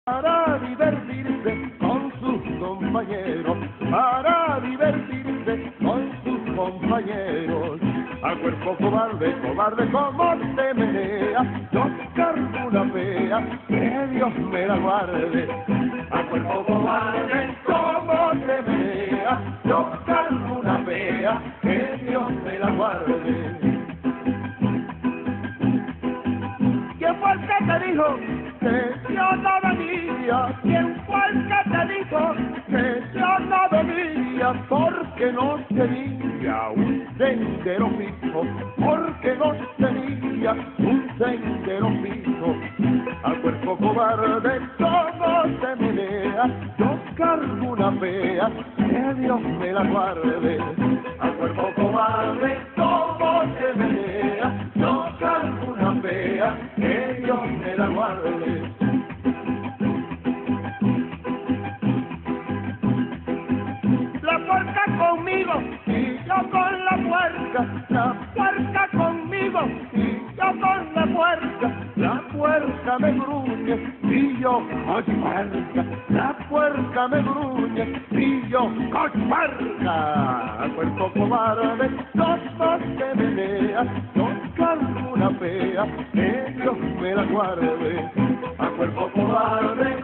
para divertirse con sus compañeros, para divertirse con sus compañeros. Al cuerpo cobarde, cobarde como se menea, yo cargo una fea, que Dios me la guarde. Al cuerpo cobarde como se menea, yo cargo una fea, que Dios me la guarde. ¿Quién fue el que te dijo que yo no venía? ¿Quién fue el que te dijo que yo no venía? Porque no tenía un sendero fijo, porque no tenía un sendero fijo. Al cuerpo cobarde como se menea, yo cargo una fea, que Dios me la guarde. Al cuerpo cobarde como se menea, yo cargo una fea, que Dios me la guarde. La puerca conmigo y yo con la puerca, la puerca conmigo y yo con la puerca me gruñe y yo con puerca, la puerca me gruñe y yo con puerca. Al cuerpo cobarde, dos se menea, yo cargo una fea, que Dios me la guarde. Al cuerpo cobarde,